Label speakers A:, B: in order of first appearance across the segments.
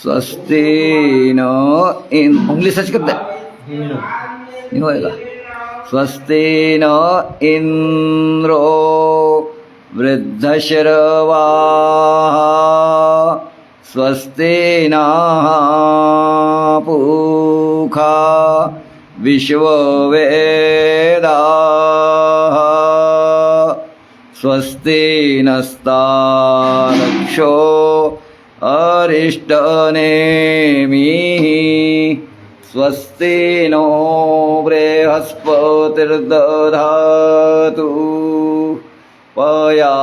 A: स्वस्ति न उंगली सच कर दे, नहीं होएगा। स्वस्ति न इंद्रो वृद्धश्रवाः स्वस्ति नः पूषा विश्ववेदाः स्वस्ति नस्तारक्षो अरिष्टनेमिः स्वस्ति नो बृहस्पतिर्दधातु पया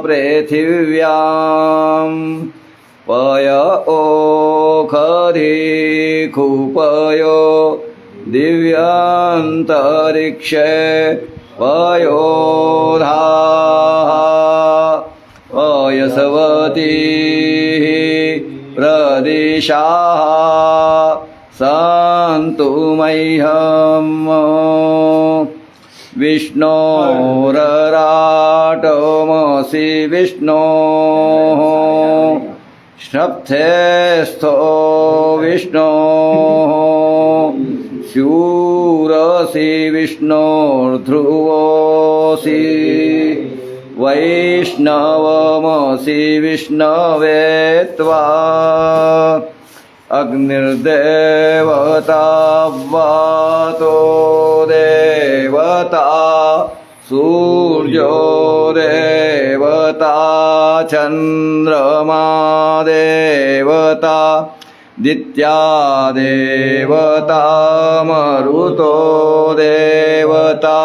A: पृथिव्यां पय ओखधिकुपयो दिव्यान्तरिक्षे पयोधाः पयसवतीः प्रदिशाः सन्तु मह्यम् विष्णोरराटमसि विष्णोः श्रप्थेस्थो विष्णोः शूरसि विष्णोर्ध्रुवोऽसि वैष्णवमसि विष्णवे त्वा अग्निर्देवता वातो देवता सूर्यो देवता चन्द्रमा देवता दित्या देवता मरुतो देवता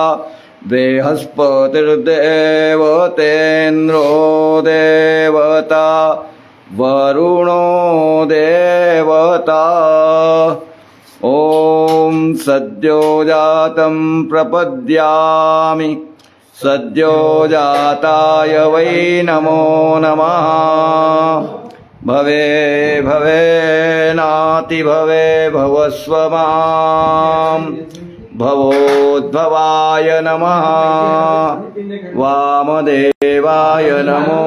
A: बृहस्पतिर्देवतेन्द्रो देवता वरुणो देवता ॐ सद्यो जातं प्रपद्यामि सद्यो जाताय वै नमो नमः भवे भवे नाति भवे भवस्व मां भवोद्भवाय नमः वामदेवाय नमो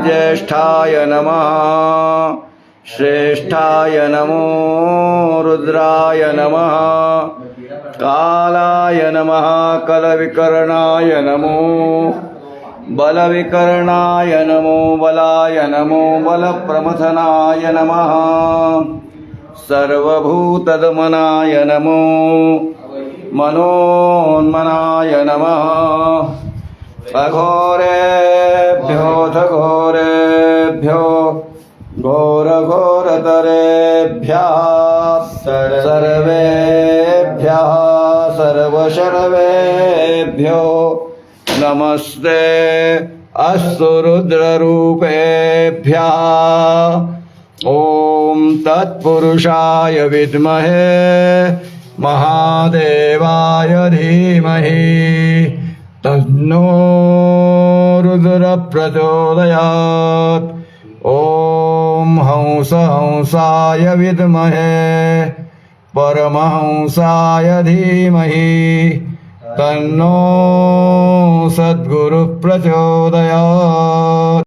A: ज्येष्ठाय नमः श्रेष्ठाय नमो रुद्राय नमः कालाय नमः कलविकर्णाय नमो बलविकर्णाय नमो बलाय नमो बलप्रमथनाय नमः सर्वभूतदमनाय नमो मनोन्मनाय नमः अघोरेभ्योऽथ घोरेभ्यो घोरघोरतरेभ्यः सर्वेभ्यः सर्वशर्वेभ्यो नमस्ते अस्तु रुद्ररूपेभ्यः ॐ तत्पुरुषाय विद्महे महादेवाय धीमहि तन्नो रुद्रः प्रचोदयात् ॐ हंसाय विद्महे परमहंसाय धीमहि तन्नो सद्गुरुः प्रचोदयात्।